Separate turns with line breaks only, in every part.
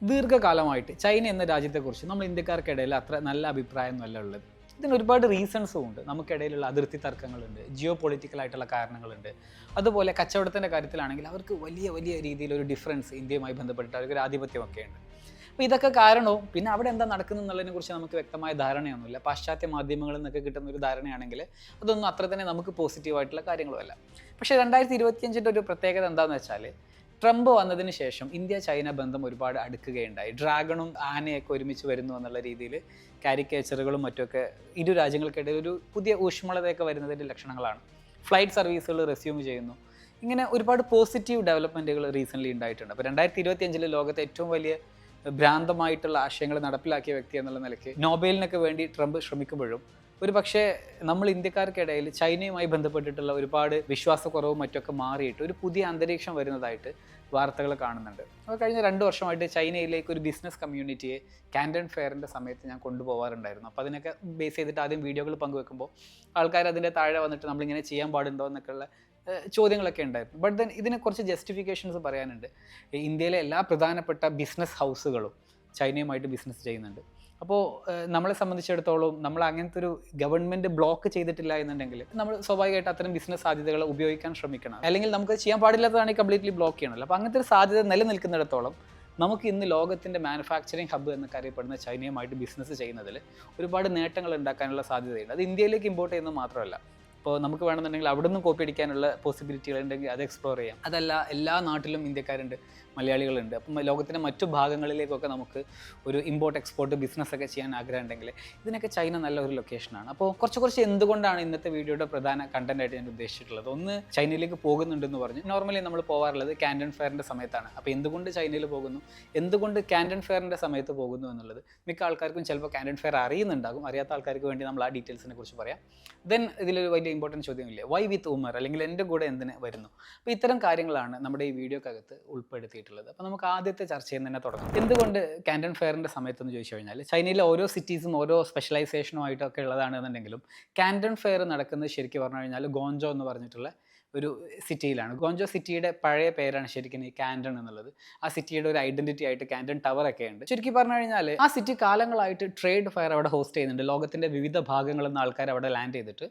ദീർഘകാലമായിട്ട് China എന്ന രാജ്യത്തെക്കുറിച്ച് നമ്മൾ ഇന്ത്യക്കാർക്കിടയിൽ അത്ര നല്ല അഭിപ്രായമൊന്നുമല്ല ഉള്ളത്. ഇതിന് ഒരുപാട് റീസൺസും ഉണ്ട്. നമുക്കിടയിലുള്ള അതിർത്തി തർക്കങ്ങളുണ്ട്, ജിയോ പൊളിറ്റിക്കലായിട്ടുള്ള കാരണങ്ങളുണ്ട്. അതുപോലെ കച്ചവടത്തിൻ്റെ കാര്യത്തിലാണെങ്കിൽ അവർക്ക് വലിയ വലിയ രീതിയിലൊരു ഡിഫറൻസ് ഇന്ത്യയുമായി ബന്ധപ്പെട്ടിട്ട് അവർക്കൊരു ആധിപത്യമൊക്കെ ഉണ്ട്. അപ്പോൾ ഇതൊക്കെ കാരണവും പിന്നെ അവിടെ എന്താ നടക്കുന്നത് എന്നുള്ളതിനെ കുറിച്ച് നമുക്ക് വ്യക്തമായ ധാരണയൊന്നുമില്ല. പാശ്ചാത്യ മാധ്യമങ്ങളിൽ നിന്നൊക്കെ കിട്ടുന്ന ഒരു ധാരണയാണെങ്കിൽ അതൊന്നും അത്ര തന്നെ നമുക്ക് പോസിറ്റീവായിട്ടുള്ള കാര്യങ്ങളുമല്ല. പക്ഷേ 2025 ഒരു പ്രത്യേകത എന്താണെന്ന് വെച്ചാൽ, ട്രംപ് വന്നതിന് ശേഷം ഇന്ത്യ ചൈന ബന്ധം ഒരുപാട് അടുക്കുകയുണ്ടായി. ഡ്രാഗണും ആനയൊക്കെ ഒരുമിച്ച് വരുന്നു എന്നുള്ള രീതിയിൽ കാരിക്കേച്ചറുകളും മറ്റുമൊക്കെ ഇരു രാജ്യങ്ങൾക്കിടയിൽ ഒരു പുതിയ ഊഷ്മളതയൊക്കെ വരുന്നതിൻ്റെ ലക്ഷണങ്ങളാണ്. ഫ്ലൈറ്റ് സർവീസുകൾ റെസ്യൂം ചെയ്യുന്നു. ഇങ്ങനെ ഒരുപാട് പോസിറ്റീവ് ഡെവലപ്മെൻറ്റുകൾ റീസെൻ്റ്ലി ഉണ്ടായിട്ടുണ്ട്. അപ്പോൾ 2025 ലോകത്തെ ഏറ്റവും വലിയ ഭ്രാന്തമായിട്ടുള്ള ആശയങ്ങൾ നടപ്പിലാക്കിയ വ്യക്തി എന്നുള്ള നിലയ്ക്ക് നോബലിനൊക്കെ വേണ്ടി ട്രംപ് ശ്രമിക്കുമ്പോഴും ഒരു പക്ഷേ നമ്മൾ ഇന്ത്യക്കാർക്കിടയിൽ ചൈനയുമായി ബന്ധപ്പെട്ടിട്ടുള്ള ഒരുപാട് വിശ്വാസക്കുറവും മറ്റൊക്കെ മാറിയിട്ട് ഒരു പുതിയ അന്തരീക്ഷം വരുന്നതായിട്ട് വാർത്തകൾ കാണുന്നുണ്ട്. അപ്പോൾ കഴിഞ്ഞ 2 വർഷമായിട്ട് ചൈനയിലേക്ക് ഒരു ബിസിനസ് കമ്മ്യൂണിറ്റിയെ കാൻഡൻ ഫെയറിൻ്റെ സമയത്ത് ഞാൻ കൊണ്ടുപോകാറുണ്ടായിരുന്നു. അപ്പോൾ അതിനൊക്കെ ബേസ് ചെയ്തിട്ട് ആദ്യം വീഡിയോകൾ പങ്കുവെക്കുമ്പോൾ ആൾക്കാർ അതിൻ്റെ താഴെ വന്നിട്ട് നമ്മളിങ്ങനെ ചെയ്യാൻ പാടുണ്ടോ എന്നൊക്കെയുള്ള ചോദ്യങ്ങളൊക്കെ ഉണ്ടായിരുന്നു. ബട്ട് ദെൻ ഇതിനെ കുറച്ച് ജസ്റ്റിഫിക്കേഷൻസ് പറയാനുണ്ട്. ഇന്ത്യയിലെ എല്ലാ പ്രധാനപ്പെട്ട ബിസിനസ് ഹൗസുകളും ചൈനയുമായിട്ട് ബിസിനസ് ചെയ്യുന്നുണ്ട്. അപ്പോൾ നമ്മളെ സംബന്ധിച്ചിടത്തോളം നമ്മൾ അങ്ങനത്തെ ഒരു ഗവൺമെൻറ് ബ്ലോക്ക് ചെയ്തിട്ടില്ല എന്നുണ്ടെങ്കിൽ നമ്മൾ സ്വാഭാവികമായിട്ട് അത്തരം ബിസിനസ് സാധ്യതകൾ ഉപയോഗിക്കാൻ ശ്രമിക്കണം. അല്ലെങ്കിൽ നമുക്ക് ചെയ്യാൻ പാടില്ലാത്തതാണെങ്കിൽ കംപ്ലീറ്റ്ലി ബ്ലോക്ക് ചെയ്യണമല്ലോ. അപ്പോൾ അങ്ങനത്തെ ഒരു സാധ്യത നിലനിൽക്കുന്നിടത്തോളം നമുക്ക് ഇന്ന് ലോകത്തിൻ്റെ മാനുഫാക്ചറിങ് ഹബ്ബ് എന്നൊക്കെ അറിയപ്പെടുന്ന ചൈനയുമായിട്ട് ബിസിനസ് ചെയ്യുന്നതിൽ ഒരുപാട് നേട്ടങ്ങൾ ഉണ്ടാക്കാനുള്ള സാധ്യതയുണ്ട്. അത് ഇന്ത്യയിലേക്ക് ഇമ്പോർട്ട് ചെയ്യുന്നത് മാത്രമല്ല, ഇപ്പോൾ നമുക്ക് വേണമെന്നുണ്ടെങ്കിൽ അവിടെ നിന്നും കോപ്പി അടിക്കാനുള്ള പോസിബിലിറ്റികൾ ഉണ്ടെങ്കിൽ അത് എക്സ്പ്ലോർ ചെയ്യാം. അതല്ല, എല്ലാ നാട്ടിലും ഇന്ത്യക്കാരുണ്ട്, മലയാളികളുണ്ട്. അപ്പം ലോകത്തിൻ്റെ മറ്റു ഭാഗങ്ങളിലേക്കൊക്കെ നമുക്ക് ഒരു ഇമ്പോർട്ട് എക്സ്പോർട്ട് ബിസിനസ്സൊക്കെ ചെയ്യാൻ ആഗ്രഹം ഉണ്ടെങ്കിൽ ഇതിനൊക്കെ ചൈന നല്ല ഒരു ലൊക്കേഷനാണ്. അപ്പോൾ കുറച്ച് എന്തുകൊണ്ടാണ് ഇന്നത്തെ വീഡിയോയുടെ പ്രധാന കണ്ടൻറ്റായിട്ട് ഞാൻ ഉദ്ദേശിച്ചിട്ടുള്ളത്. ഒന്ന്, ചൈനയിലേക്ക് പോകുന്നുണ്ടെന്ന് പറഞ്ഞു. നോർമലി നമ്മൾ പോകാറുള്ളത് കാൻഡൻ ഫെയറിൻ്റെ സമയത്താണ്. അപ്പോൾ എന്തുകൊണ്ട് ചൈനയിൽ പോകുന്നു, എന്തുകൊണ്ട് കാൻഡൻ ഫെയറിൻ്റെ സമയത്ത് പോകുന്നു എന്നുള്ളത് മിക്ക ആൾക്കാർക്കും ചിലപ്പോൾ കാൻഡൻ ഫെയർ അറിയുന്നുണ്ടാകും. അറിയാത്ത ആൾക്കാർക്ക് വേണ്ടി നമ്മൾ ആ ഡീറ്റെയിൽസിനെ കുറിച്ച് പറയാം. ദെൻ ഇതിലൊരു വലിയ ഇമ്പോർട്ടൻറ്റ് ചോദ്യമില്ലേ, വൈ വിത്ത് ഉമർ, അല്ലെങ്കിൽ എൻ്റെ കൂടെ എന്തിന് വരുന്നു. അപ്പോൾ ഇത്തരം കാര്യങ്ങളാണ് നമ്മുടെ ഈ വീഡിയോക്കകത്ത് ഉൾപ്പെടുത്തിയിട്ടുള്ളത്. അപ്പോൾ നമുക്ക് ആദ്യത്തെ ചർച്ചയിൽ തന്നെ തുടങ്ങാം. എന്തുകൊണ്ട് കാൻഡൻ ഫെയറിൻ്റെ സമയത്തെന്ന് ചോദിച്ചു കഴിഞ്ഞാൽ, ചൈനയിലെ ഓരോ സിറ്റീസും ഓരോ സ്പെഷ്യലൈസേഷനുമായിട്ടൊക്കെ ഉള്ളതാണെന്നുണ്ടെങ്കിലും കാൻഡൻ ഫെയർ നടക്കുന്നത് ശരിക്കും പറഞ്ഞു കഴിഞ്ഞാൽ ഗോഞ്ചോ എന്ന് പറഞ്ഞിട്ടുള്ള ഒരു സിറ്റിയിലാണ്. ഗോഞ്ചോ സിറ്റിയുടെ പഴയ പേരാണ് ശരിക്കും ഈ കാൻഡൺ എന്നുള്ളത്. ആ സിറ്റിയുടെ ഒരു ഐഡൻറ്റിറ്റി ആയിട്ട് കാൻഡൻ ടവർ ഒക്കെ ഉണ്ട്. ചുരുക്കി പറഞ്ഞു കഴിഞ്ഞാൽ ആ സിറ്റി കാലങ്ങളായിട്ട് ട്രേഡ് ഫെയർ അവിടെ ഹോസ്റ്റ് ചെയ്യുന്നുണ്ട്. ലോകത്തിൻ്റെ വിവിധ ഭാഗങ്ങളിൽ നിന്ന് ആൾക്കാർ അവിടെ ലാൻഡ് ചെയ്തിട്ട്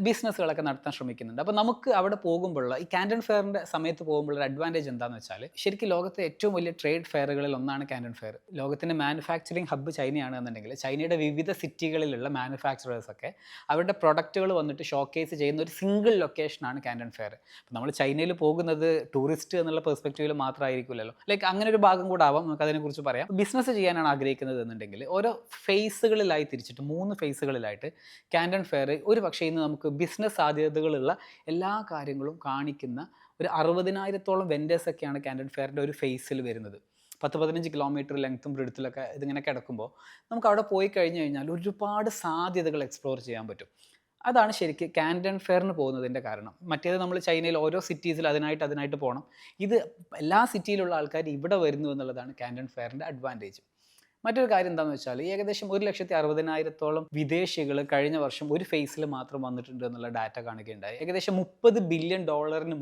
ബിസിനസ്സുകളൊക്കെ നടത്താൻ ശ്രമിക്കുന്നുണ്ട്. അപ്പോൾ നമുക്ക് അവിടെ പോകുമ്പോഴുള്ള ഈ കാൻഡൻ ഫെയറിൻ്റെ സമയത്ത് പോകുമ്പോഴുള്ള അഡ്വാൻറ്റേജ് എന്താണെന്ന് വെച്ചാൽ, ശരിക്കും ലോകത്തെ ഏറ്റവും വലിയ ട്രേഡ് ഫെയറുകളിൽ ഒന്നാണ് കാൻഡൻ ഫെയർ. ലോകത്തിൻ്റെ മാനുഫാക്ചറിങ് ഹബ്ബ് ചൈനയാണ് എന്നുണ്ടെങ്കിൽ ചൈനയുടെ വിവിധ സിറ്റികളിലുള്ള മാനുഫാക്ചറേഴ്സൊക്കെ അവരുടെ പ്രൊഡക്റ്റുകൾ വന്നിട്ട് ഷോക്കേസ് ചെയ്യുന്ന ഒരു സിംഗിൾ ലൊക്കേഷനാണ് കാൻഡൻ ഫെയർ. അപ്പോൾ നമ്മൾ ചൈനയിൽ പോകുന്നത് ടൂറിസ്റ്റ് എന്നുള്ള പെർസ്പെക്റ്റീവിൽ മാത്രമായിരിക്കില്ലല്ലോ. ലൈക്ക് അങ്ങനെ ഒരു ഭാഗം കൂടെ ആവാം. നമുക്ക് അതിനെക്കുറിച്ച് പറയാം. ബിസിനസ് ചെയ്യാനാണ് ആഗ്രഹിക്കുന്നത് എന്നുണ്ടെങ്കിൽ ഓരോ ഫേസുകളിലായി തിരിച്ചിട്ട് 3 ഫേസുകളിലായിട്ട് കാൻഡൻ ഫെയർ ഒരു പക്ഷേ ഇന്ന് നമുക്ക് ബിസിനസ് സാധ്യതകളുള്ള എല്ലാ കാര്യങ്ങളും കാണിക്കുന്ന ഒരു 60,000-ഓളം വെൻഡേഴ്സൊക്കെയാണ് കാൻഡൻ ഫെയറിൻ്റെ ഒരു ഫേസിൽ വരുന്നത്. 10-15 കിലോമീറ്റർ ലെങ്ത്തും ബ്രെഡ്ത്തിലൊക്കെ ഇതിങ്ങനെ കിടക്കുമ്പോൾ നമുക്ക് അവിടെ പോയി കഴിഞ്ഞ് കഴിഞ്ഞാൽ ഒരുപാട് സാധ്യതകൾ എക്സ്പ്ലോർ ചെയ്യാൻ പറ്റും. അതാണ് ശരിക്കും കാൻഡൻ ഫെയറിന് പോകുന്നതിൻ്റെ കാരണം. മറ്റേത് നമ്മൾ ചൈനയിൽ ഓരോ സിറ്റീസിൽ അതിനായിട്ട് പോകണം. ഇത് എല്ലാ സിറ്റിയിലുള്ള ആൾക്കാർ ഇവിടെ വരുന്നു എന്നുള്ളതാണ് കാൻഡൻ ഫെയറിൻ്റെ അഡ്വാൻറ്റേജ്. മറ്റൊരു കാര്യം എന്താണെന്ന് വെച്ചാൽ, ഏകദേശം 1,60,000-ഓളം വിദേശികൾ കഴിഞ്ഞ വർഷം ഒരു ഫേസിൽ മാത്രം വന്നിട്ടുണ്ട് എന്നുള്ള ഡാറ്റ കാണുകയുണ്ടായി. ഏകദേശം $30 ബില്യൺ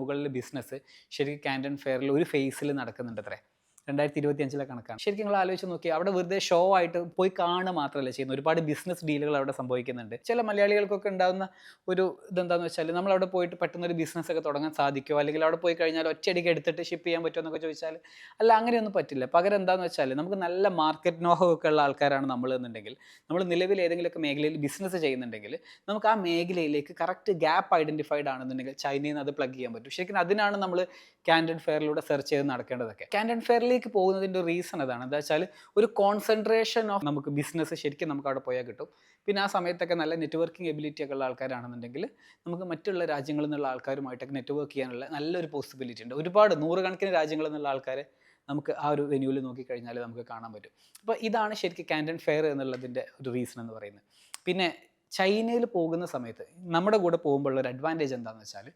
മുകളിൽ ബിസിനസ് ശരിക്കും കാൻഡൻ ഫെയറിൽ ഒരു ഫേസിൽ നടക്കുന്നുണ്ട് അത്രേ. 2025 കണക്കാണ്. ശരിക്കും നിങ്ങൾ ആലോചിച്ച് നോക്കി, അവിടെ വെറുതെ ഷോ ആയിട്ട് പോയി കാണുക മാത്രമല്ല ചെയ്യുന്നത്, ഒരുപാട് ബിസിനസ് ഡീലുകൾ അവിടെ സംഭവിക്കുന്നുണ്ട്. ചില മലയാളികൾക്കൊക്കെ ഉണ്ടാകുന്ന ഒരു ഇതെന്താണെന്ന് വെച്ചാൽ, നമ്മൾ അവിടെ പോയിട്ട് പെട്ടെന്നൊരു ബിസിനസ്സൊക്കെ തുടങ്ങാൻ സാധിക്കുമോ, അല്ലെങ്കിൽ അവിടെ പോയി കഴിഞ്ഞാൽ ഒറ്റയടിക്ക് എടുത്തിട്ട് ഷിപ്പ് ചെയ്യാൻ പറ്റുമോ എന്നൊക്കെ ചോദിച്ചാൽ അല്ല, അങ്ങനെയൊന്നും പറ്റില്ല. പകരം എന്താണെന്ന് വെച്ചാൽ, നമുക്ക് നല്ല മാർക്കറ്റ് നോഹോ ഒക്കെ ഉള്ള ആൾക്കാരാണ് നമ്മൾ എന്നുണ്ടെങ്കിൽ, നമ്മൾ നിലവിൽ ഏതെങ്കിലുമൊക്കെ മേഖലയിൽ ബിസിനസ് ചെയ്യുന്നുണ്ടെങ്കിൽ നമുക്ക് ആ മേഖലയിലേക്ക് കറക്റ്റ് ഗ്യാപ്പ് ഐഡൻറ്റിഫൈഡ് ആണെന്നുണ്ടെങ്കിൽ ചൈനയിൽ നിന്ന് അത് പ്ലഗ് ചെയ്യാൻ പറ്റും. ശരിക്കും അതിനാണ് നമ്മൾ കാൻഡൻ ഫെയറിലൂടെ സെർച്ച് ചെയ്ത് നടക്കേണ്ടതൊക്കെ. കാൻഡൻ ഫെയറിലേക്ക് പോകുന്നതിൻ്റെ റീസൺ അതാണ്. എന്താ വെച്ചാൽ, ഒരു കോൺസെൻട്രേഷൻ ഓഫ് നമുക്ക് ബിസിനസ് ശരിക്കും നമുക്ക് അവിടെ പോയാൽ കിട്ടും. പിന്നെ ആ സമയത്തൊക്കെ നല്ല നെറ്റ്വർക്കിംഗ് എബിലിറ്റി ഒക്കെ ഉള്ള ആൾക്കാരാണെന്നുണ്ടെങ്കിൽ നമുക്ക് മറ്റുള്ള രാജ്യങ്ങളിൽ നിന്നുള്ള ആൾക്കാരുമായിട്ടൊക്കെ നെറ്റ്വർക്ക് ചെയ്യാനുള്ള നല്ലൊരു പോസിബിലിറ്റി ഉണ്ട്. ഒരുപാട് 100 കണക്കിന് രാജ്യങ്ങളിൽ നിന്നുള്ള ആൾക്കാരെ നമുക്ക് ആ ഒരു വെന്യൂവിൽ നോക്കിക്കഴിഞ്ഞാൽ നമുക്ക് കാണാൻ പറ്റും. അപ്പോൾ ഇതാണ് ശരിക്കും കാൻഡൻ ഫെയർ എന്നുള്ളതിൻ്റെ ഒരു റീസൺ എന്ന് പറയുന്നത്. പിന്നെ ചൈനയിൽ പോകുന്ന സമയത്ത് നമ്മുടെ കൂടെ പോകുമ്പോഴുള്ള ഒരു അഡ്വാൻറ്റേജ് എന്താണെന്ന് വെച്ചാൽ,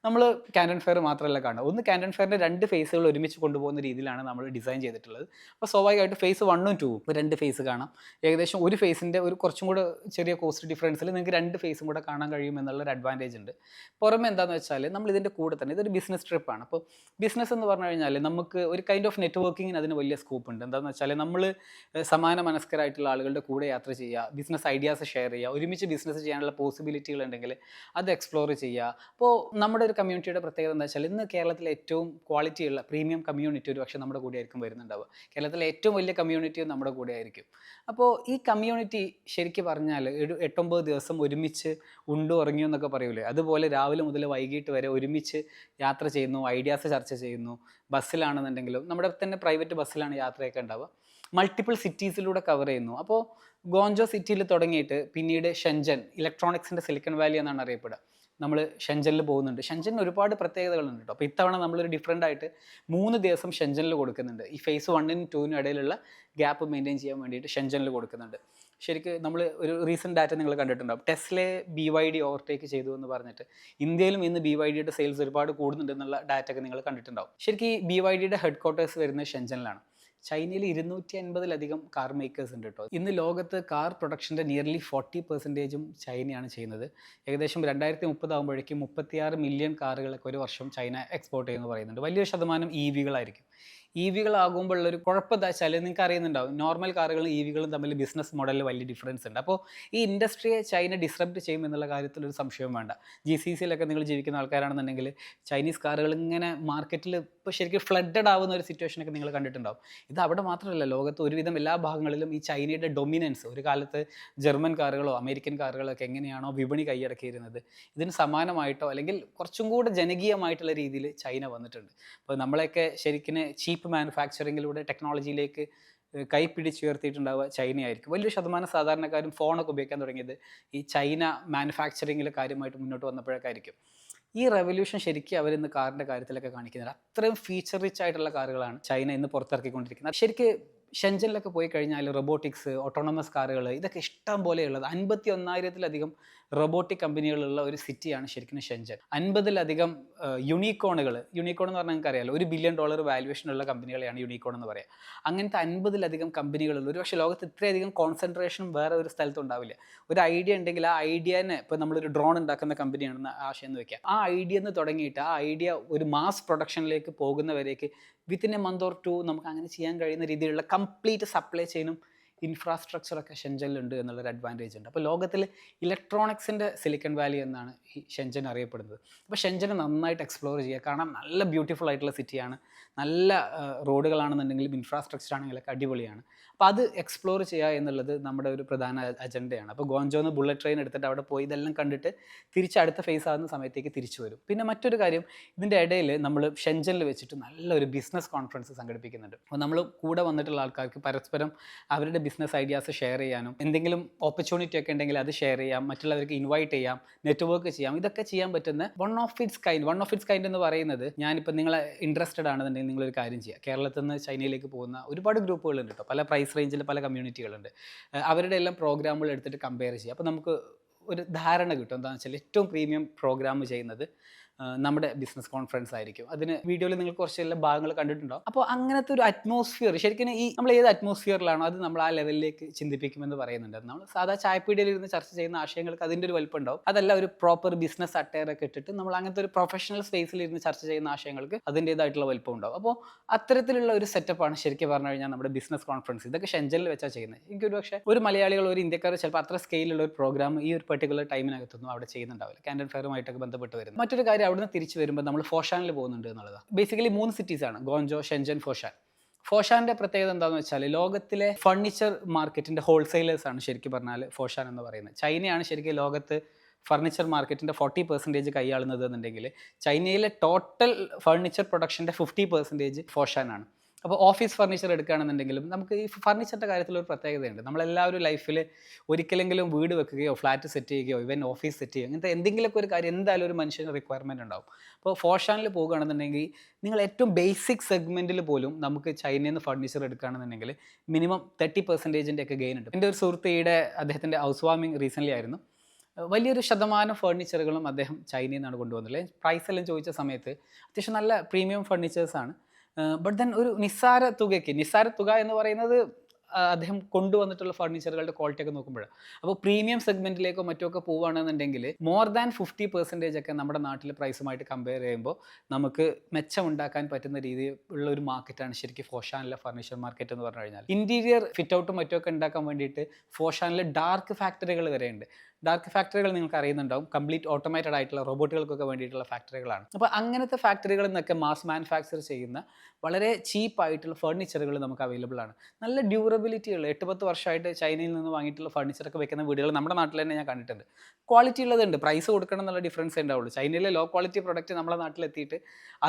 നമ്മൾ ക്യാൻഡൻ ഫെയർ മാത്രമല്ല കാണുക. ഒന്ന് ക്യാൻഡൻ ഫെയറിൻ്റെ 2 ഫേസുകൾ ഒരുമിച്ച് കൊണ്ടുപോകുന്ന രീതിയിലാണ് നമ്മൾ ഡിസൈൻ ചെയ്തിട്ടുള്ളത്. അപ്പോൾ സ്വാഭാവികമായിട്ട് ഫേസ് 1ഉം 2ഉം 2 ഫേസ് കാണാം. ഏകദേശം ഒരു ഫേസിൻ്റെ ഒരു കുറച്ചും കൂടെ ചെറിയ കോസ്റ്റ് ഡിഫറൻസിൽ നിങ്ങൾക്ക് 2 ഫേസും കൂടെ കാണാൻ കഴിയും എന്നുള്ളൊരു അഡ്വാൻറ്റേജ് ഉണ്ട്. പുറമെ എന്താണെന്ന് വെച്ചാൽ നമ്മൾ ഇതിൻ്റെ കൂടെ തന്നെ ഇതൊരു ബിസിനസ് ട്രിപ്പാണ്. അപ്പോൾ ബിസിനസ് എന്ന് പറഞ്ഞു കഴിഞ്ഞാൽ നമുക്ക് ഒരു കൈൻഡ് ഓഫ് നെറ്റ്വർക്കിങ്ങിന് അതിന് വലിയ സ്കോപ്പ് ഉണ്ട്. എന്താണെന്ന് വെച്ചാൽ നമ്മൾ സമാന മനസ്കരായിട്ടുള്ള ആളുകളുടെ കൂടെ യാത്ര ചെയ്യുക, ബിസിനസ് ഐഡിയാസ് ഷെയർ ചെയ്യുക, ഒരുമിച്ച് ബിസിനസ് ചെയ്യാനുള്ള പോസിബിലിറ്റികൾ ഉണ്ടെങ്കിൽ അത് എക്സ്പ്ലോർ ചെയ്യുക. അപ്പോൾ നമ്മുടെ ഒരു കമ്മ്യൂണിറ്റിയുടെ പ്രത്യേകത എന്താ വെച്ചാൽ ഇന്ന് കേരളത്തിലെ ഏറ്റവും ക്വാളിറ്റിയുള്ള പ്രീമിയം കമ്മ്യൂണിറ്റി ഒരു പക്ഷേ നമ്മുടെ കൂടെ ആയിരിക്കും വരുന്നുണ്ടാവുക. കേരളത്തിലെ ഏറ്റവും വലിയ കമ്മ്യൂണിറ്റിയും നമ്മുടെ കൂടെ ആയിരിക്കും. അപ്പോൾ ഈ കമ്മ്യൂണിറ്റി ശരിക്കും പറഞ്ഞാൽ ഒരു 8-9 ദിവസം ഒരുമിച്ച് ഉണ്ടു ഉറങ്ങിയോ എന്നൊക്കെ പറയൂലേ, അതുപോലെ രാവിലെ മുതൽ വൈകിട്ട് വരെ ഒരുമിച്ച് യാത്ര ചെയ്യുന്നു, ഐഡിയാസ് ചർച്ച ചെയ്യുന്നു. ബസ്സിലാണെന്നുണ്ടെങ്കിലും നമ്മുടെ തന്നെ പ്രൈവറ്റ് ബസ്സിലാണ് യാത്രയൊക്കെ ഉണ്ടാവുക. മൾട്ടിപ്പിൾ സിറ്റീസിലൂടെ കവർ ചെയ്യുന്നു. അപ്പോൾ ഗോഞ്ചോ സിറ്റിയിൽ തുടങ്ങിയിട്ട് പിന്നീട് ഷെൻജൻ, ഇലക്ട്രോണിക്സിൻ്റെ സിലിക്കൺ വാലി എന്നാണ് അറിയപ്പെടുക. നമ്മൾ ഷെൻജനിൽ പോകുന്നുണ്ട്. ഷെൻജനിൽ ഒരുപാട് പ്രത്യേകതകളുണ്ട് കേട്ടോ. അപ്പോൾ ഇത്തവണ നമ്മളൊരു ഡിഫറൻ്റ് ആയിട്ട് 3 ദിവസം ഷെൻജനിൽ കൊടുക്കുന്നുണ്ട്. ഈ ഫേസ് 1നും 2നും ഇടയിലുള്ള ഗ്യാപ്പ് മെയിൻറ്റെയിൻ ചെയ്യാൻ വേണ്ടിയിട്ട് ഷെൻജനിൽ കൊടുക്കുന്നുണ്ട്. ശരിക്കും നമ്മൾ ഒരു റീസെൻറ്റ് ഡാറ്റ നിങ്ങൾ കണ്ടിട്ടുണ്ടാവും. ടെസ്ലയെ BYD ഓവർടേക്ക് ചെയ്തു എന്ന് പറഞ്ഞിട്ട് ഇന്ത്യയിലും ഇന്ന് BYDയുടെ സെയിൽസ് ഒരുപാട് കൂടുന്നുണ്ട് എന്നുള്ള ഡാറ്റ ഒക്കെ നിങ്ങൾ കണ്ടിട്ടുണ്ടാവും. ശരിക്കും ഈ BYDയുടെ ഹെഡ് ക്വാർട്ടേഴ്സ് വരുന്നത് ഷെൻജനിലാണ്. ചൈനയിൽ 250-ലധികം കാർ മേക്കേഴ്സ് ഉണ്ട് കേട്ടോ. ഇന്ന് ലോകത്ത് കാർ പ്രൊഡക്ഷൻ്റെ നിയർലി 40% ചൈനയാണ് ചെയ്യുന്നത്. ഏകദേശം 2030 ആകുമ്പോഴേക്കും 36 മില്യൺ കാറുകളൊക്കെ ഒരു വർഷം ചൈന എക്സ്പോർട്ട് ചെയ്യുമെന്ന് പറയുന്നുണ്ട്. വലിയൊരു ശതമാനം EVകളായിരിക്കും. EVകളാകുമ്പോഴുള്ളൊരു കുഴപ്പം എന്താ വെച്ചാൽ നിങ്ങൾക്ക് അറിയുന്നുണ്ടാവും, നോർമൽ കാറുകളും EVകളും തമ്മിൽ ബിസിനസ് മോഡലിൽ വലിയ ഡിഫറൻസ് ഉണ്ട്. അപ്പോൾ ഈ ഇൻഡസ്ട്രിയെ ചൈന ഡിസ്റപ്റ്റ് ചെയ്യും എന്നുള്ള കാര്യത്തിൽ ഒരു സംശയവും വേണ്ട. GCCയിലൊക്കെ നിങ്ങൾ ജീവിക്കുന്ന ആൾക്കാരാണെന്നുണ്ടെങ്കിൽ ചൈനീസ് കാറുകൾ ഇങ്ങനെ മാർക്കറ്റിൽ ഇപ്പോൾ ശരിക്കും ഫ്ലഡഡ് ആവുന്ന ഒരു സിറ്റുവേഷനൊക്കെ നിങ്ങൾ കണ്ടിട്ടുണ്ടാവും. ഇത് അവിടെ മാത്രമല്ല, ലോകത്ത് ഒരുവിധം എല്ലാ ഭാഗങ്ങളിലും ഈ ചൈനയുടെ ഡൊമിനൻസ്, ഒരു കാലത്ത് ജർമ്മൻ കാറുകളോ അമേരിക്കൻ കാറുകളോ ഒക്കെ എങ്ങനെയാണോ വിപണി കൈയടക്കിയിരുന്നത്, ഇതിന് സമാനമായിട്ടോ അല്ലെങ്കിൽ കുറച്ചും കൂടെ ജനകീയമായിട്ടുള്ള രീതിയിൽ ചൈന വന്നിട്ടുണ്ട്. അപ്പോൾ നമ്മളെയൊക്കെ ശരിക്കും ചീപ്പ് മാനുഫാക്ചറിങ്ങിലൂടെ ടെക്നോളജിയിലേക്ക് കൈപ്പിടിച്ചുയർത്തിയിട്ടുണ്ടാവുക ചൈനയായിരിക്കും. വലിയൊരു ശതമാനം സാധാരണക്കാരും ഫോണൊക്കെ ഉപയോഗിക്കാൻ തുടങ്ങിയത് ഈ ചൈന മാനുഫാക്ചറിങ്ങിൽ കാര്യമായിട്ട് മുന്നോട്ട് വന്നപ്പോഴേക്കായിരിക്കും. ഈ റെവല്യൂഷൻ ശരിക്കും അവരിന്ന് കാറിൻ്റെ കാര്യത്തിലൊക്കെ കാണിക്കുന്നത്. അത്രയും ഫീച്ചർ റിച്ച് ആയിട്ടുള്ള കാറുകളാണ് ചൈന ഇന്ന് പുറത്തിറക്കിക്കൊണ്ടിരിക്കുന്നത്. ശരിക്കും ഷെൻജനിലൊക്കെ പോയി കഴിഞ്ഞാൽ റോബോട്ടിക്സ്, ഓട്ടോണമസ് കാറുകൾ ഇതൊക്കെ ഇഷ്ടം പോലെയുള്ളത്. 51,000-ലധികം റോബോട്ടിക് കമ്പനികളുള്ള ഒരു സിറ്റിയാണ് ശരിക്കും ഷെൻജൻ. 50-ലധികം യൂണിക്കോണുകൾ എന്ന് പറഞ്ഞാൽ നിങ്ങൾക്ക് അറിയാമല്ലോ, $1 ബില്യൺ വാല്യുവേഷനുള്ള കമ്പനികളെയാണ് യൂണിക്കോൺ എന്ന് പറയുക. അങ്ങനത്തെ 50-ലധികം കമ്പനികളുള്ള ഒരു പക്ഷേ ലോകത്ത് ഇത്രയധികം കോൺസെൻട്രേഷനും വേറെ ഒരു സ്ഥലത്തും ഉണ്ടാവില്ല. ഒരു ഐഡിയ ഉണ്ടെങ്കിൽ ആ ഐഡിയനെ, ഇപ്പോൾ നമ്മളൊരു ഡ്രോൺ ഉണ്ടാക്കുന്ന കമ്പനിയാണെന്ന് ആശയം എന്ന് വെക്കാം, ആ ഐഡിയ എന്ന് തുടങ്ങിയിട്ട് ആ ഐഡിയ ഒരു മാസ് പ്രൊഡക്ഷനിലേക്ക് പോകുന്നവരേക്ക് വിത്തിൻ എ മന്ത് ഓർ 2 നമുക്ക് അങ്ങനെ ചെയ്യാൻ കഴിയുന്ന രീതിയിലുള്ള കംപ്ലീറ്റ് സപ്ലൈ ചെയിനും ഇൻഫ്രാസ്ട്രക്ചറൊക്കെ ഷെൻജനിലുണ്ട് എന്നുള്ളൊരു അഡ്വാൻറ്റേജ് ഉണ്ട്. അപ്പോൾ ലോകത്തിൽ ഇലക്ട്രോണിക്സിൻ്റെ സിലിക്കൺ വാലി എന്നാണ് ഈ ഷെൻജൻ അറിയപ്പെടുന്നത്. അപ്പോൾ ഷെൻജനെ നന്നായിട്ട് എക്സ്പ്ലോർ ചെയ്യുക, കാരണം നല്ല ബ്യൂട്ടിഫുൾ ആയിട്ടുള്ള സിറ്റിയാണ്. നല്ല റോഡുകളാണെന്നുണ്ടെങ്കിലും ഇൻഫ്രാസ്ട്രക്ചർ ആണെങ്കിലൊക്കെ അടിപൊളിയാണ്. അപ്പോൾ അത് എക്സ്പ്ലോർ ചെയ്യുക എന്നുള്ളത് നമ്മുടെ ഒരു പ്രധാന അജണ്ടയാണ്. അപ്പോൾ ഗോഞ്ചോന്ന് ബുള്ളറ്റ് ട്രെയിൻ എടുത്തിട്ട് അവിടെ പോയി ഇതെല്ലാം കണ്ടിട്ട് തിരിച്ച് അടുത്ത ഫേസ് ആകുന്ന സമയത്തേക്ക് തിരിച്ചു വരും. പിന്നെ മറ്റൊരു കാര്യം, ഇതിൻ്റെ ഇടയിൽ നമ്മൾ ഷെൻജനിൽ വെച്ചിട്ട് നല്ലൊരു ബിസിനസ് കോൺഫറൻസ് സംഘടിപ്പിക്കുന്നുണ്ട്. അപ്പോൾ നമ്മൾ കൂടെ വന്നിട്ടുള്ള ആൾക്കാർക്ക് പരസ്പരം അവരുടെ ബിസിനസ് ഐഡിയാസ് ഷെയർ ചെയ്യാനും എന്തെങ്കിലും ഓപ്പർച്യൂണിറ്റി ഒക്കെ ഉണ്ടെങ്കിൽ അത് ഷെയർ ചെയ്യാം, മറ്റുള്ളവർക്ക് ഇൻവൈറ്റ് ചെയ്യാം, നെറ്റ്വർക്ക് ചെയ്യാം. ഇതൊക്കെ ചെയ്യാൻ പറ്റുന്ന വൺ ഓഫ് ഇറ്റ്സ് കൈൻഡ് എന്ന് പറയുന്നത്, ഞാനിപ്പോൾ നിങ്ങളെ ഇൻട്രസ്റ്റഡ് ആണെന്നുണ്ടെങ്കിൽ നിങ്ങളൊരു കാര്യം ചെയ്യുക. കേരളത്തിൽ നിന്ന് ചൈനയിലേക്ക് പോകുന്ന ഒരുപാട് ഗ്രൂപ്പുകളുണ്ട് കേട്ടോ, പല പ്രൈസ് റേഞ്ചിൽ പല കമ്മ്യൂണിറ്റികളുണ്ട്. അവരുടെ എല്ലാം പ്രോഗ്രാമുകൾ എടുത്തിട്ട് കമ്പയർ ചെയ്യുക. അപ്പോൾ നമുക്ക് ഒരു ധാരണ കിട്ടും. എന്താണെന്ന് വെച്ചാൽ ഏറ്റവും പ്രീമിയം പ്രോഗ്രാം ചെയ്യുന്നത് നമ്മുടെ ബിസിനസ് കോൺഫറൻസ് ആയിരിക്കും. അതിന് വീഡിയോയിൽ നിങ്ങൾ കുറച്ചെല്ലാം ഭാഗങ്ങൾ കണ്ടിട്ടുണ്ടാവും. അപ്പോൾ അങ്ങനത്തെ ഒരു അറ്റ്മോസ്ഫിയർ ശരിക്കും ഈ നമ്മൾ ഏത് അറ്റ്മോസ്ഫിയറിലാണോ അത് നമ്മൾ ആ ലെവലിലേക്ക് ചിന്തിപ്പിക്കുമെന്ന് പറയുന്നുണ്ട്. നമ്മൾ സാധാ ചായപ്പീടിയിൽ ഇരുന്ന് ചർച്ച ചെയ്യുന്ന ആശയങ്ങൾക്ക് അതിൻ്റെ ഒരു വലിപ്പം ഉണ്ടാവും. അതല്ല, ഒരു പ്രോപ്പർ ബിസിനസ് അട്ടയറൊക്കെ ഇട്ടിട്ട് നമ്മൾ അങ്ങനത്തെ ഒരു പ്രൊഫഷണൽ സ്പേസിൽ ഇരുന്ന് ചർച്ച ചെയ്യുന്ന ആശയങ്ങൾക്ക് അതിൻ്റേതായിട്ടുള്ള വലിപ്പം ഉണ്ടാവും. അപ്പോൾ അത്തരത്തിലുള്ള ഒരു സെറ്റപ്പാണ് ശരിക്കും പറഞ്ഞു കഴിഞ്ഞാൽ നമ്മുടെ ബിസിനസ് കോൺഫറൻസ്. ഇതൊക്കെ ഷെൻജനിൽ വെച്ചാൽ ചെയ്യുന്നത്. എനിക്കൊരു പക്ഷേ ഒരു മലയാളികൾ, ഒരു ഇന്ത്യക്കാർ ചിലപ്പോൾ അത്ര സ്കെയിലുള്ള ഒരു പ്രോഗ്രാം ഈ ഒരു പെർട്ടിക്കുലർ ടൈമിനകത്തൊന്നും അവിടെ ചെയ്യുന്നുണ്ടാവില്ല, ക്യാൻഡൻ ഫെയറുമായിട്ടൊക്കെ ബന്ധപ്പെട്ട് വരുന്നത്. മറ്റൊരു കാര്യം, അവിടുന്ന് തിരിച്ചു വരുമ്പോൾ നമ്മൾ ഫോഷാനിൽ പോകുന്നുണ്ട് എന്നുള്ളതാണ്. Basically 3 സിറ്റീസാണ്, ഗോഞ്ചോ, ഷെൻജൻ, Foshan. ഫോഷാൻ്റെ പ്രത്യേകത എന്താണെന്ന് വെച്ചാൽ ലോകത്തിലെ ഫർണിച്ചർ മാർക്കറ്റിൻ്റെ ഹോൾസെയിലേഴ്സാണ് ശരിക്കും പറഞ്ഞാൽ ഫോഷാൻ എന്ന് പറയുന്നത്. ചൈനയാണ് ശരിക്കും ലോകത്ത് ഫർണിച്ചർ മാർക്കറ്റിൻ്റെ 40% കൈയാളുന്നത് എന്നുണ്ടെങ്കിൽ ചൈനയിലെ ടോട്ടൽ ഫർണിച്ചർ പ്രൊഡക്ഷൻ്റെ 50% ഫോഷാനാണ്. അപ്പോൾ ഓഫീസ് ഫർണിച്ചർ എടുക്കുകയാണെന്നുണ്ടെങ്കിലും നമുക്ക് ഈ ഫർണിച്ചറിൻ്റെ കാര്യത്തിലൊരു പ്രത്യേകതയുണ്ട്. നമ്മളെല്ലാവരും ലൈഫിൽ ഒരിക്കലെങ്കിലും വീട് വെക്കുകയോ ഫ്ലാറ്റ് സെറ്റ് ചെയ്യുകയോ ഇവൻ ഓഫീസ് സെറ്റ് ചെയ്യുകയോ അങ്ങനത്തെ എന്തെങ്കിലുമൊക്കെ ഒരു കാര്യം എന്തായാലും ഒരു മനുഷ്യന് റിക്വയർമെൻറ്റ് ഉണ്ടാവും. അപ്പോൾ ഫോഷാനിൽ പോകുകയാണെന്നുണ്ടെങ്കിൽ നിങ്ങൾ ഏറ്റവും ബേസിക് സെഗ്മെൻറ്റിൽ പോലും നമുക്ക് ചൈനയിൽ നിന്ന് ഫർണിച്ചർ എടുക്കുകയാണെന്നുണ്ടെങ്കിൽ മിനിമം 30% ഒക്കെ ഗെയിൻ ഉണ്ട്. എൻ്റെ ഒരു സുഹൃത്ത് ഈടെ അദ്ദേഹത്തിൻ്റെ ഹൗസ് വാമിംഗ് റീസെൻ്റ്ലി ആയിരുന്നു. വലിയൊരു ശതമാനം ഫർണിച്ചറുകളും അദ്ദേഹം ചൈനയിൽ നിന്നാണ് കൊണ്ടുവന്നത്. പ്രൈസ് എല്ലാം ചോദിച്ച സമയത്ത് അത്യാവശ്യം നല്ല പ്രീമിയം ഫർണിച്ചേഴ്സാണ്. ബട്ട് ദെൻ ഒരു നിസ്സാര തുക എന്ന് പറയുന്നത് അദ്ദേഹം കൊണ്ടുവന്നിട്ടുള്ള ഫർണിച്ചറുകളുടെ ക്വാളിറ്റി ഒക്കെ നോക്കുമ്പോഴാണ്. അപ്പോൾ പ്രീമിയം സെഗ്മെന്റിലേക്കോ മറ്റോ ഒക്കെ പോവുകയാണെന്നുണ്ടെങ്കിൽ മോർ ദാൻ 50% ഒക്കെ നമ്മുടെ നാട്ടിലെ പ്രൈസുമായിട്ട് കമ്പയർ ചെയ്യുമ്പോൾ നമുക്ക് മെച്ചമുണ്ടാക്കാൻ പറ്റുന്ന രീതിയിലുള്ള ഒരു മാർക്കറ്റാണ് ശരിക്കും ഫോഷാനിലെ ഫർണിച്ചർ മാർക്കറ്റ് എന്ന് പറഞ്ഞു കഴിഞ്ഞാൽ. ഇന്റീരിയർ ഫിറ്റ് ഔട്ടും മറ്റൊക്കെ ഉണ്ടാക്കാൻ വേണ്ടിയിട്ട് ഫോഷാനിലെ ഡാർക്ക് ഫാക്ടറികൾ വരെയുണ്ട്. ഡാർക്ക് ഫാക്ടറികൾ നിങ്ങൾക്ക് അറിയുന്നുണ്ടാവും, കംപ്ലീറ്റ് ഓട്ടോമേറ്റഡ് ആയിട്ടുള്ള റോബോട്ടുകൾക്കൊക്കെ വേണ്ടിയിട്ടുള്ള ഫാക്ടറികളാണ്. അപ്പോൾ അങ്ങനത്തെ ഫാക്ടറികളിൽ നിന്നൊക്കെ മാസ് മാനുഫാക്ചർ ചെയ്യുന്ന വളരെ ചീപ്പായിട്ടുള്ള ഫർണിച്ചറുകൾ നമുക്ക് അവൈലബിൾ ആണ്. നല്ല ഡ്യൂറബിലിറ്റി ഉള്ള 8-10 വർഷമായിട്ട് ചൈനയിൽ നിന്ന് വാങ്ങിയിട്ടുള്ള ഫർണിച്ചറൊക്കെ വെക്കുന്ന വീടുകൾ നമ്മുടെ നാട്ടിൽ തന്നെ ഞാൻ കണ്ടിട്ടുണ്ട്. ക്വാളിറ്റി ഉള്ളതുണ്ട്, പ്രൈസ് കൊടുക്കണം എന്നുള്ള ഡിഫറൻസ് ഉണ്ടാവുള്ളൂ. ചൈനയിലെ ലോ ക്വാളിറ്റി പ്രൊഡക്റ്റ് നമ്മുടെ നാട്ടിലെത്തിയിട്ട്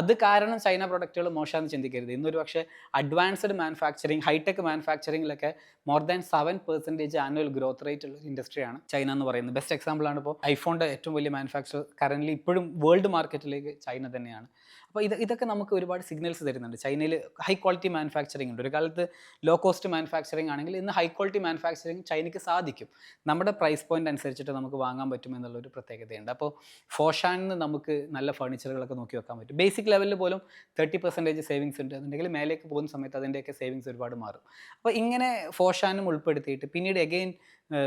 അത് കാരണം ചൈന പ്രൊഡക്റ്റുകൾ മോശമാണെന്ന് ചിന്തിക്കരുത്. ഇന്നൊരു പക്ഷേ അഡ്വാൻസ്ഡ് മാനുഫാക്ചറിങ്, ഹൈടെക് മാനുഫാക്ചറിങ്ങിലൊക്കെ more than 7% annual growth rate ഉള്ള ഇൻഡസ്ട്രിയാണ് ചൈന എന്ന് പറയുന്നത്. ബെസ്റ്റ് എക്സാമ്പിളാണ് ഇപ്പോൾ ഐഫോണിൻ്റെ ഏറ്റവും വലിയ മാനുഫാക്ചർ കറൻ്റ്ലി ഇപ്പോഴും വേൾഡ് മാർക്കറ്റിലേക്ക് ചൈന തന്നെയാണ്. അപ്പോൾ ഇതൊക്കെ നമുക്ക് ഒരുപാട് സിഗ്നൽസ് തരുന്നുണ്ട്. ചൈനയിൽ ഹൈ ക്വാളിറ്റി മാനുഫാക്ചറിങ് ഉണ്ട്. ഒരു കാലത്ത് ലോ കോസ്റ്റ് മാനുഫാക്ചറിങ് ആണെങ്കിൽ ഇന്ന് ഹൈ ക്വാളിറ്റി മാനുഫാക്ചറിങ് ചൈനയ്ക്ക് സാധിക്കും. നമ്മുടെ പ്രൈസ് പോയിന്റ് അനുസരിച്ചിട്ട് നമുക്ക് വാങ്ങാൻ പറ്റും എന്നുള്ളൊരു പ്രത്യേകതയുണ്ട്. അപ്പോൾ ഫോഷാനിൽ നിന്ന് നമുക്ക് നല്ല ഫർണിച്ചറുകളൊക്കെ നോക്കി വെക്കാൻ പറ്റും. ബേസിക് ലെവലിൽ പോലും 30% സേവിങ്സ് ഉണ്ട് എന്നുണ്ടെങ്കിൽ മേലേക്ക് പോകുന്ന സമയത്ത് അതിൻ്റെയൊക്കെ സേവിങ്സ് ഒരുപാട് മാറും. അപ്പോൾ ഇങ്ങനെ ഫോഷാനും ഉൾപ്പെടുത്തിയിട്ട് പിന്നീട് എഗെയിൻ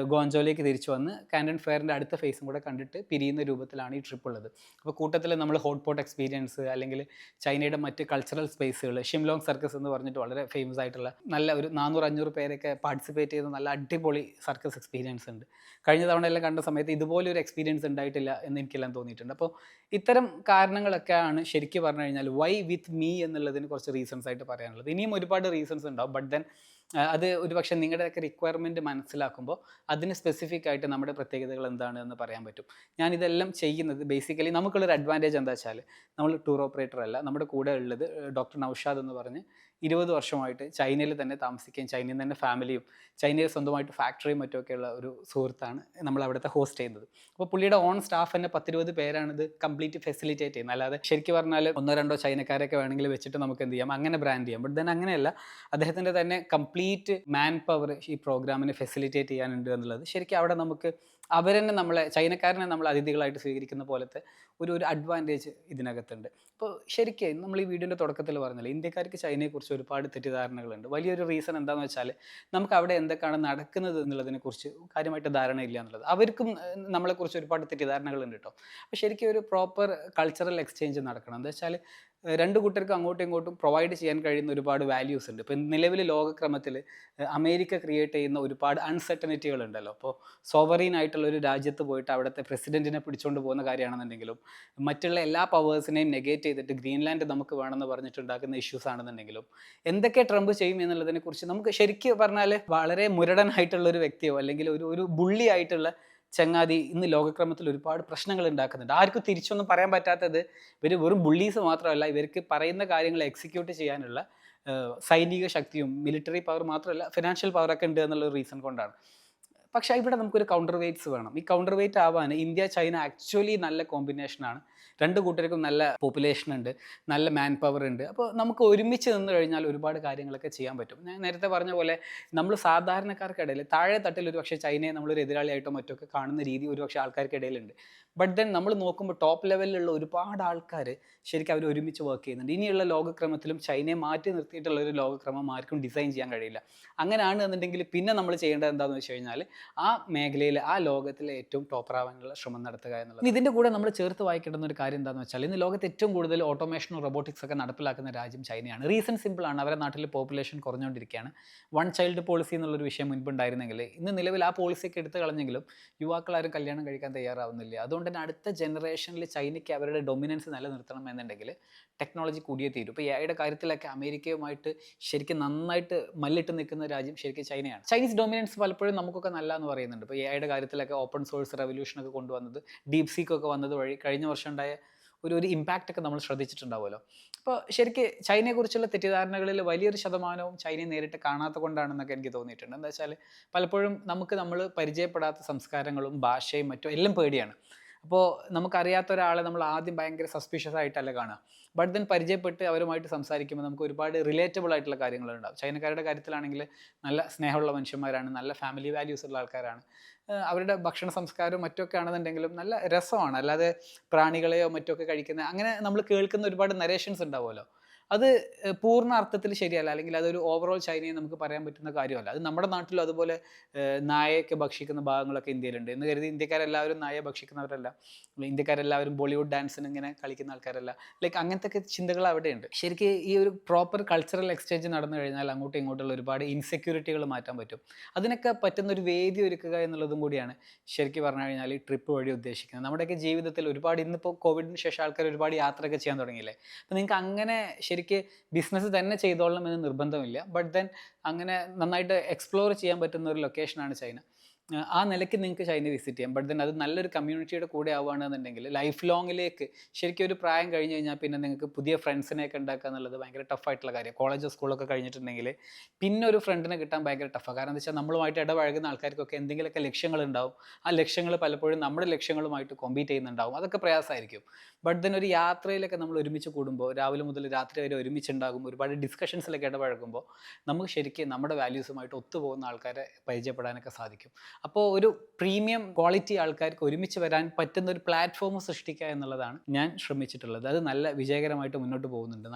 ഗോഞ്ചോയിലേക്ക് തിരിച്ചു വന്ന് കാൻഡൻ ഫെയറിൻ്റെ അടുത്ത ഫേസും കൂടെ കണ്ടിട്ട് പിരിയുന്ന രൂപത്തിലാണ് ഈ ട്രിപ്പ് ഉള്ളത്. അപ്പോൾ കൂട്ടത്തിൽ നമ്മൾ ഹോട്ട് പോട്ട് എക്സ്പീരിയൻസ്, അല്ലെങ്കിൽ ചൈനയുടെ മറ്റ് കൾച്ചറൽ സ്പേസുകൾ, ഷിംലോങ് സർക്കസ് എന്ന് പറഞ്ഞിട്ട് വളരെ ഫേമസ് ആയിട്ടുള്ള നല്ല ഒരു 400-500 പേരൊക്കെ പാർട്ടിസിപ്പേറ്റ് ചെയ്ത നല്ല അടിപൊളി സർക്കസ് എക്സ്പീരിയൻസ് ഉണ്ട്. കഴിഞ്ഞ തവണ എല്ലാം കണ്ട സമയത്ത് ഇതുപോലെ ഒരു എക്സ്പീരിയൻസ് ഉണ്ടായിട്ടില്ല എന്ന് എനിക്കെല്ലാം തോന്നിയിട്ടുണ്ട്. അപ്പോൾ ഇത്തരം കാരണങ്ങളൊക്കെയാണ് ശരിക്കും പറഞ്ഞു കഴിഞ്ഞാൽ വൈ വിത്ത് മീ എന്നുള്ളതിന് കുറച്ച് റീസൺസ് ആയിട്ട് പറയാനുള്ളത്. ഇനിയും ഒരുപാട് റീസൺസ് ഉണ്ടാവും, ബട്ട് ദെൻ അത് ഒരുപക്ഷെ നിങ്ങളുടെയൊക്കെ റിക്വയർമെൻറ്റ് മനസ്സിലാക്കുമ്പോൾ അതിന് സ്പെസിഫിക് ആയിട്ട് നമ്മുടെ പ്രത്യേകതകൾ എന്താണ് എന്ന് പറയാൻ പറ്റും. ഞാനിതെല്ലാം ചെയ്യുന്നത് ബേസിക്കലി നമുക്കുള്ളൊരു അഡ്വാൻറ്റേജ് എന്താ വെച്ചാൽ നമ്മൾ ടൂർ ഓപ്പറേറ്റർ അല്ല. നമ്മുടെ കൂടെ ഉള്ളത് ഡോക്ടർ നൗഷാദ് എന്ന് പറഞ്ഞ് 20 വർഷമായിട്ട് ചൈനയിൽ തന്നെ താമസിക്കുകയും ചൈനയിൽ തന്നെ ഫാമിലിയും ചൈനയിൽ സ്വന്തമായിട്ട് ഫാക്ടറിയും മറ്റുമൊക്കെയുള്ള ഒരു സുഹൃത്താണ് നമ്മൾ അവിടുത്തെ ഹോസ്റ്റ് ചെയ്യുന്നത്. അപ്പോൾ പുള്ളിയുടെ ഓൺ സ്റ്റാഫ് തന്നെ 10-20 പേരാണിത് കംപ്ലീറ്റ് ഫെസിലിറ്റേറ്റ് ചെയ്യുന്നത്. അല്ലാതെ ശരിക്കും പറഞ്ഞാൽ 1-2 ചൈനക്കാരൊക്കെ വേണമെങ്കിൽ വെച്ചിട്ട് നമുക്ക് എന്ത് ചെയ്യാം, അങ്ങനെ ബ്രാൻഡ് ചെയ്യാം. ബട്ട് ദെൻ അങ്ങനെയല്ല, അദ്ദേഹത്തിൻ്റെ തന്നെ കംപ്ലീറ്റ് മാൻ പവർ ഈ പ്രോഗ്രാമിനെ ഫെസിലിറ്റേറ്റ് ചെയ്യാനുണ്ട് എന്നുള്ളത് ശരിക്കും അവിടെ നമുക്ക് അവരെന്നെ ചൈനക്കാരനെ നമ്മൾ അതിഥികളായിട്ട് സ്വീകരിക്കുന്ന പോലത്തെ ഒരു അഡ്വാൻറ്റേജ് ഇതിനകത്തുണ്ട്. അപ്പോൾ ശരിക്കും നമ്മൾ ഈ വീഡിയോൻ്റെ തുടക്കത്തിൽ പറഞ്ഞില്ലേ, ഇന്ത്യക്കാർക്ക് ചൈനയെക്കുറിച്ച് ഒരുപാട് തെറ്റിദ്ധാരണകളുണ്ട്. വലിയൊരു റീസൺ എന്താണെന്ന് വെച്ചാൽ നമുക്ക് അവിടെ എന്തൊക്കെയാണ് നടക്കുന്നത് എന്നുള്ളതിനെക്കുറിച്ച് കാര്യമായിട്ട് ധാരണയില്ല എന്നുള്ളത്. അവർക്കും നമ്മളെക്കുറിച്ച് ഒരുപാട് തെറ്റിദ്ധാരണകളുണ്ട് കേട്ടോ. അപ്പോൾ ശരിക്കും ഒരു പ്രോപ്പർ കൾച്ചറൽ എക്സ്ചേഞ്ച് നടക്കണം. എന്താ വെച്ചാൽ രണ്ട് കൂട്ടർക്കും അങ്ങോട്ടും ഇങ്ങോട്ടും പ്രൊവൈഡ് ചെയ്യാൻ കഴിയുന്ന ഒരുപാട് വാല്യൂസ് ഉണ്ട്. ഇപ്പോൾ നിലവിൽ ലോകക്രമത്തിൽ അമേരിക്ക ക്രിയേറ്റ് ചെയ്യുന്ന ഒരുപാട് അൺസർട്ടനിറ്റികൾ ഉണ്ടല്ലോ. അപ്പോൾ സോവറീൻ ആയിട്ടുള്ള ഒരു രാജ്യത്ത് പോയിട്ട് അവിടുത്തെ പ്രസിഡന്റിനെ പിടിച്ചുകൊണ്ട് പോകുന്ന കാര്യമാണെന്നുണ്ടെങ്കിലും മറ്റുള്ള എല്ലാ പവേഴ്സിനെയും നെഗേറ്റ് ചെയ്തിട്ട് ഗ്രീൻലാൻഡ് നമുക്ക് വേണമെന്ന് പറഞ്ഞിട്ടുണ്ടാക്കുന്ന ഇഷ്യൂസ് ആണെന്നുണ്ടെങ്കിലും എന്തൊക്കെ ട്രംപ് ചെയ്യും എന്നുള്ളതിനെക്കുറിച്ച് നമുക്ക് ശരിക്കും പറഞ്ഞാൽ വളരെ മുരടനായിട്ടുള്ള ഒരു വ്യക്തിയോ അല്ലെങ്കിൽ ഒരു ബുള്ളി ആയിട്ടുള്ള ചങ്ങാതി ഇന്ന് ലോകക്രമത്തിൽ ഒരുപാട് പ്രശ്നങ്ങൾ ഉണ്ടാക്കുന്നുണ്ട്. ആർക്കും തിരിച്ചൊന്നും പറയാൻ പറ്റാത്തത് ഇവർ വെറും ബുള്ളീസ് മാത്രമല്ല, ഇവർക്ക് പറയുന്ന കാര്യങ്ങൾ എക്സിക്യൂട്ട് ചെയ്യാനുള്ള സൈനിക ശക്തിയും മിലിറ്ററി പവർ മാത്രമല്ല ഫിനാൻഷ്യൽ പവറൊക്കെ ഉണ്ട് എന്നുള്ള റീസൺ കൊണ്ടാണ്. പക്ഷേ ഇവിടെ നമുക്കൊരു കൗണ്ടർ വെയ്റ്റ്സ് വേണം. ഈ കൗണ്ടർ വെയ്റ്റ് ആവാൻ ഇന്ത്യ ചൈന ആക്ച്വലി നല്ല കോമ്പിനേഷനാണ്. രണ്ട് കൂട്ടർക്കും നല്ല പോപ്പുലേഷൻ ഉണ്ട്, നല്ല മാൻ പവർ ഉണ്ട്. അപ്പോൾ നമുക്ക് ഒരുമിച്ച് നിന്ന് കഴിഞ്ഞാൽ ഒരുപാട് കാര്യങ്ങളൊക്കെ ചെയ്യാൻ പറ്റും. ഞാൻ നേരത്തെ പറഞ്ഞ പോലെ നമ്മൾ സാധാരണക്കാർക്കിടയിൽ താഴെ തട്ടിൽ ഒരു പക്ഷേ ചൈനയെ നമ്മളൊരു എതിരാളിയായിട്ടോ മറ്റൊക്കെ കാണുന്ന രീതി ഒരു പക്ഷേ ആൾക്കാർക്കിടയിലുണ്ട്. ബട്ട് ദെൻ നമ്മൾ നോക്കുമ്പോൾ ടോപ്പ് ലെവലിലുള്ള ഒരുപാട് ആൾക്കാർ ശരിക്കും അവർ ഒരുമിച്ച് വർക്ക് ചെയ്യുന്നുണ്ട്. ഇനിയുള്ള ലോകക്രമത്തിലും ചൈനയെ മാറ്റി നിർത്തിയിട്ടുള്ള ഒരു ലോകക്രമം ആർക്കും ഡിസൈൻ ചെയ്യാൻ കഴിയില്ല. അങ്ങനെയാണ് എന്നുണ്ടെങ്കിൽ പിന്നെ നമ്മൾ ചെയ്യേണ്ടത് എന്താണെന്ന് വെച്ച് കഴിഞ്ഞാൽ ആ മേഖലയിൽ ആ ലോകത്തിലെ ഏറ്റവും ടോപ്പറാവാനുള്ള ശ്രമം നടത്തുക എന്നുള്ളത്. ഇതിൻ്റെ കൂടെ നമ്മൾ ചേർത്ത് വായിക്കേണ്ടുന്ന ഒരു കാര്യം എന്താണെന്ന് വെച്ചാൽ ഇന്ന് ലോകത്ത് ഏറ്റവും കൂടുതൽ ഓട്ടോമേഷനും റോബോട്ടിക്സ് ഒക്കെ നടപ്പിലാക്കുന്ന രാജ്യം ചൈനയാണ്. റീസൺ സിമ്പിളാണ്, അവരുടെ നാട്ടിൽ പോപ്പുലേഷൻ കുറഞ്ഞുകൊണ്ടിരിക്കുകയാണ്. വൺ ചൈൽഡ് പോളിസി എന്നുള്ളൊരു വിഷയം മുൻപുണ്ടായിരുന്നെങ്കിൽ ഇന്ന് നിലവിൽ ആ പോളിസിയൊക്കെ എടുത്തു കളഞ്ഞെങ്കിലും യുവാക്കളാരും കല്യാണം കഴിക്കാൻ തയ്യാറാവുന്നില്ല. അതുകൊണ്ട് തന്നെ അടുത്ത ജനറേഷനിൽ ചൈനയ്ക്ക് അവരുടെ ഡൊമിനൻസ് നിലനിർത്തണം എന്നുണ്ടെങ്കിൽ ടെക്നോളജി കൂടിയേ തീരും. ഇപ്പോൾ എഐയുടെ കാര്യത്തിലൊക്കെ അമേരിക്കയുമായിട്ട് ശരിക്കും നന്നായിട്ട് മല്ലിട്ട് നിൽക്കുന്ന രാജ്യം ശരിക്കും ചൈനയാണ്. ചൈനീസ് ഡൊമിനൻസ് പലപ്പോഴും നമുക്കൊക്കെ നല്ല എന്ന് പറയുന്നുണ്ട്. ഇപ്പോൾ എഐയുടെ കാര്യത്തിലൊക്കെ ഓപ്പൺ സോഴ്സ് റെവല്യൂഷനൊക്കെ കൊണ്ടുവന്നത്, ഡീപ് സീക്കൊക്കെ വന്നത് വഴി കഴിഞ്ഞ വർഷം ഉണ്ടായ ഒരു ഇമ്പാക്റ്റ് ഒക്കെ നമ്മൾ ശ്രദ്ധിച്ചിട്ടുണ്ടാവുമല്ലോ. അപ്പോൾ ശരിക്കും ചൈനയെക്കുറിച്ചുള്ള തെറ്റിദ്ധാരണകളിൽ വലിയൊരു ശതമാനവും ചൈനയെ നേരിട്ട് കാണാത്ത കൊണ്ടാണെന്നൊക്കെ എനിക്ക് തോന്നിയിട്ടുണ്ട്. എന്താ വെച്ചാൽ പലപ്പോഴും നമ്മൾ പരിചയപ്പെടാത്ത സംസ്കാരങ്ങളും ഭാഷയും മറ്റും എല്ലാം പേടിയാണ്. അപ്പോൾ നമുക്കറിയാത്ത ഒരാളെ നമ്മൾ ആദ്യം ഭയങ്കര സസ്പീഷ്യസ് ആയിട്ടല്ല കാണുക. ബട്ട് ദെൻ പരിചയപ്പെട്ട് അവരുമായിട്ട് സംസാരിക്കുമ്പോൾ നമുക്ക് ഒരുപാട് റിലേറ്റബിൾ ആയിട്ടുള്ള കാര്യങ്ങളുണ്ടാവും. ചൈനക്കാരുടെ കാര്യത്തിലാണെങ്കിൽ നല്ല സ്നേഹമുള്ള മനുഷ്യന്മാരാണ്, നല്ല ഫാമിലി വാല്യൂസ് ഉള്ള ആൾക്കാരാണ്. അവരുടെ ഭക്ഷണ സംസ്കാരവും മറ്റൊക്കെ ആണെന്നുണ്ടെങ്കിലും നല്ല രസമാണ്. അല്ലാതെ പ്രാണികളെയോ മറ്റൊക്കെ കഴിക്കുന്ന അങ്ങനെ നമ്മൾ കേൾക്കുന്ന ഒരുപാട് നരേഷൻസ് ഉണ്ടാവുമല്ലോ. അത് പൂർണ്ണ അർത്ഥത്തിൽ ശരിയല്ല, അല്ലെങ്കിൽ അതൊരു ഓവറോൾ ചൈനയെ നമുക്ക് പറയാൻ പറ്റുന്ന കാര്യമല്ല. അത് നമ്മുടെ നാട്ടിലും അതുപോലെ നായയൊക്കെ ഭക്ഷിക്കുന്ന ഭാഗങ്ങളൊക്കെ ഇന്ത്യയിലുണ്ട് എന്ന് കരുതി ഇന്ത്യക്കാരെല്ലാവരും നായയെ ഭക്ഷിക്കുന്നവരല്ല. ഇന്ത്യക്കാരെല്ലാവരും ബോളിവുഡ് ഡാൻസിന് ഇങ്ങനെ കളിക്കുന്ന ആൾക്കാരല്ല. ലൈക്ക് അങ്ങനത്തെ ഒക്കെ ചിന്തകൾ അവിടെയുണ്ട്. ശരിക്കും ഈ ഒരു പ്രോപ്പർ കൾച്ചറൽ എക്സ്ചേഞ്ച് നടന്നു കഴിഞ്ഞാൽ അങ്ങോട്ടും ഇങ്ങോട്ടുള്ള ഒരുപാട് ഇൻസെക്യൂരിറ്റികൾ മാറ്റാൻ പറ്റും. അതിനൊക്കെ പറ്റുന്ന ഒരു വേദി ഒരുക്കുക എന്നുള്ളതും കൂടിയാണ് ശരിക്കും പറഞ്ഞു കഴിഞ്ഞാൽ ഈ ട്രിപ്പ് വഴി ഉദ്ദേശിക്കുന്നത്. നമ്മുടെയൊക്കെ ജീവിതത്തിൽ ഒരുപാട്, ഇന്നിപ്പോൾ കോവിഡിന് ശേഷം ആൾക്കാർ ഒരുപാട് യാത്രയൊക്കെ ചെയ്യാൻ തുടങ്ങിയില്ലേ. അപ്പോൾ നിങ്ങൾക്ക് അങ്ങനെ ശരിക്ക് ബിസിനസ് തന്നെ ചെയ്തോളണം എന്ന് നിർബന്ധമില്ല. ബട്ട് ദെൻ അങ്ങനെ നന്നായിട്ട് എക്സ്പ്ലോർ ചെയ്യാൻ പറ്റുന്ന ഒരു ലൊക്കേഷനാണ് ചൈന. ആ നിലയ്ക്ക് നിങ്ങൾക്ക് ചൈന വിസിറ്റ് ചെയ്യാം. ബട്ട് ദെൻ അത് നല്ലൊരു കമ്മ്യൂണിറ്റിയുടെ കൂടെ ആവുകയാണെന്നുണ്ടെങ്കിൽ ലൈഫ് ലോങ്ങിലേക്ക് ശരിക്കും ഒരു പ്രായം കഴിഞ്ഞ് കഴിഞ്ഞാൽ പിന്നെ നിങ്ങൾക്ക് പുതിയ ഫ്രണ്ട്സിനെയൊക്കെ ഉണ്ടാക്കുക എന്നുള്ളത് ഭയങ്കര ടഫായിട്ടുള്ള കാര്യം. കോളേജോ സ്കൂളൊക്കെ കഴിഞ്ഞിട്ടുണ്ടെങ്കിൽ പിന്നെ ഒരു ഫ്രണ്ടിനെ കിട്ടാൻ ഭയങ്കര ടഫാണ്. കാരണം എന്താ വെച്ചാൽ നമ്മളുമായിട്ട് ഇടപഴകുന്ന ആൾക്കാർക്കൊക്കെ എന്തെങ്കിലുമൊക്കെ ലക്ഷ്യങ്ങളുണ്ടാവും. ആ ലക്ഷ്യങ്ങൾ പലപ്പോഴും നമ്മുടെ ലക്ഷ്യങ്ങളുമായിട്ട് കോമ്പീറ്റ് ചെയ്യുന്നുണ്ടാവും. അതൊക്കെ പ്രയാസമായിരിക്കും. ബട്ട് ദെൻ ഒരു യാത്രയിലൊക്കെ നമ്മൾ ഒരുമിച്ച് കൂടുമ്പോൾ രാവിലെ മുതൽ രാത്രി വരെ ഒരുമിച്ചുണ്ടാകും, ഒരുപാട് ഡിസ്കഷൻസിലൊക്കെ ഇടപഴകുമ്പോൾ നമുക്ക് ശരിക്കും നമ്മുടെ വാല്യൂസുമായിട്ട് ഒത്തുപോകുന്ന ആൾക്കാരെ പരിചയപ്പെടാനൊക്കെ സാധിക്കും. അപ്പോൾ ഒരു പ്രീമിയം ക്വാളിറ്റി ആൾക്കാർക്ക് ഒരുമിച്ച് വരാൻ പറ്റുന്ന ഒരു പ്ലാറ്റ്ഫോം സൃഷ്ടിക്കുക എന്നുള്ളതാണ് ഞാൻ ശ്രമിച്ചിട്ടുള്ളത്. അത് നല്ല വിജയകരമായിട്ട് മുന്നോട്ട് പോകുന്നുണ്ട്.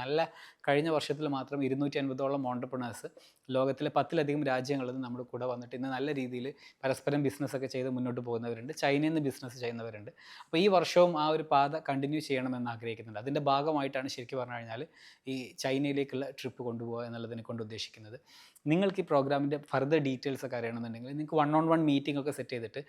കഴിഞ്ഞ വർഷത്തിൽ മാത്രം 250ഓളം ഓൺടർപ്രണേഴ്സ് ലോകത്തിലെ 10ലധികം രാജ്യങ്ങളിൽ നിന്ന് നമ്മുടെ കൂടെ വന്നിട്ട് ഇന്ന് നല്ല രീതിയിൽ പരസ്പരം ബിസിനസ്സൊക്കെ ചെയ്ത് മുന്നോട്ട് പോകുന്നവരുണ്ട്. ചൈനയിൽ നിന്ന് ബിസിനസ് ചെയ്യുന്നവരുണ്ട്. അപ്പോൾ ഈ വർഷവും ആ ഒരു പാത കണ്ടിന്യൂ ചെയ്യണമെന്ന് ആഗ്രഹിക്കുന്നുണ്ട്. അതിൻ്റെ ഭാഗമായിട്ടാണ് ശരിക്കും പറഞ്ഞു കഴിഞ്ഞാൽ ഈ ചൈനയിലേക്കുള്ള ട്രിപ്പ് കൊണ്ടുപോകുക എന്നുള്ളതിനെ കൊണ്ട് ഉദ്ദേശിക്കുന്നത്. നിങ്ങൾക്ക് ഈ പ്രോഗ്രാമിൻ്റെ ഫർദർ ഡീറ്റെയിൽസ് ഒക്കെ അറിയണമെന്നുണ്ടെങ്കിൽ നിങ്ങൾക്ക് 1-on-1 മീറ്റിംഗ് ഒക്കെ സെറ്റ് ചെയ്തിട്ട്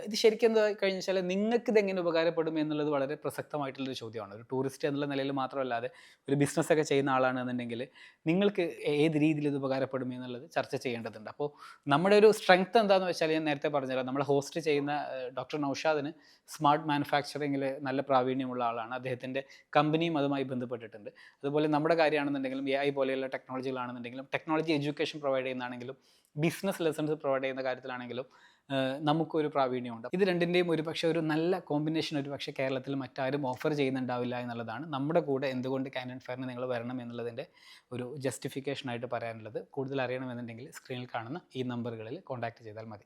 ഇത് ശരിക്കും എന്താ കഴിഞ്ഞ വെച്ചാൽ നിങ്ങൾക്ക് ഇതെങ്ങനെ ഉപകാരപ്പെടും എന്നുള്ളത് വളരെ പ്രസക്തമായിട്ടുള്ളൊരു ചോദ്യമാണ്. ഒരു ടൂറിസ്റ്റ് എന്നുള്ള നിലയിൽ മാത്രമല്ലാതെ ഒരു ബിസിനസ്സൊക്കെ ചെയ്യുന്ന ആളാണെന്നുണ്ടെങ്കിൽ നിങ്ങൾക്ക് ഏത് രീതിയിൽ ഇത് ഉപകാരപ്പെടും എന്നുള്ളത് ചർച്ച ചെയ്യേണ്ടതുണ്ട്. അപ്പോൾ നമ്മുടെ ഒരു സ്ട്രെങ്ത് എന്താണെന്ന് വെച്ചാൽ ഞാൻ നേരത്തെ പറഞ്ഞുതരാം. നമ്മൾ ഹോസ്റ്റ് ചെയ്യുന്ന ഡോക്ടർ നൗഷാദിന് സ്മാർട്ട് മാനുഫാക്ചറിങ്ങിൽ നല്ല പ്രാവീണ്യമുള്ള ആളാണ്. അദ്ദേഹത്തിൻ്റെ കമ്പനിയും അതുമായി ബന്ധപ്പെട്ടിട്ടുണ്ട്. അതുപോലെ നമ്മുടെ കാര്യമാണെന്നുണ്ടെങ്കിലും AI പോലെയുള്ള ടെക്നോളജികളാണെന്നുണ്ടെങ്കിലും ടെക്നോളജി എഡ്യൂക്കേഷൻ പ്രൊവൈഡ് ചെയ്യുന്നതാണെങ്കിലും ബിസിനസ് ലെസൺസ് പ്രൊവൈഡ് ചെയ്യുന്ന കാര്യത്തിലാണെങ്കിലും നമുക്കൊരു പ്രാവീണ്യമുണ്ട്. ഇത് രണ്ടിൻ്റെയും ഒരു നല്ല കോമ്പിനേഷൻ കേരളത്തിൽ മറ്റാരും ഓഫർ ചെയ്യുന്നുണ്ടാവില്ല എന്നുള്ളതാണ് നമ്മുടെ കൂടെ എന്തുകൊണ്ട് കാനൺ ഫെയറിന് നിങ്ങൾ വരണം എന്നുള്ളതിൻ്റെ ഒരു ജസ്റ്റിഫിക്കേഷനായിട്ട് പറയാനുള്ളത്. കൂടുതൽ അറിയണമെന്നുണ്ടെങ്കിൽ സ്ക്രീനിൽ കാണുന്ന ഈ നമ്പറുകളിൽ കോൺടാക്റ്റ് ചെയ്താൽ മതി.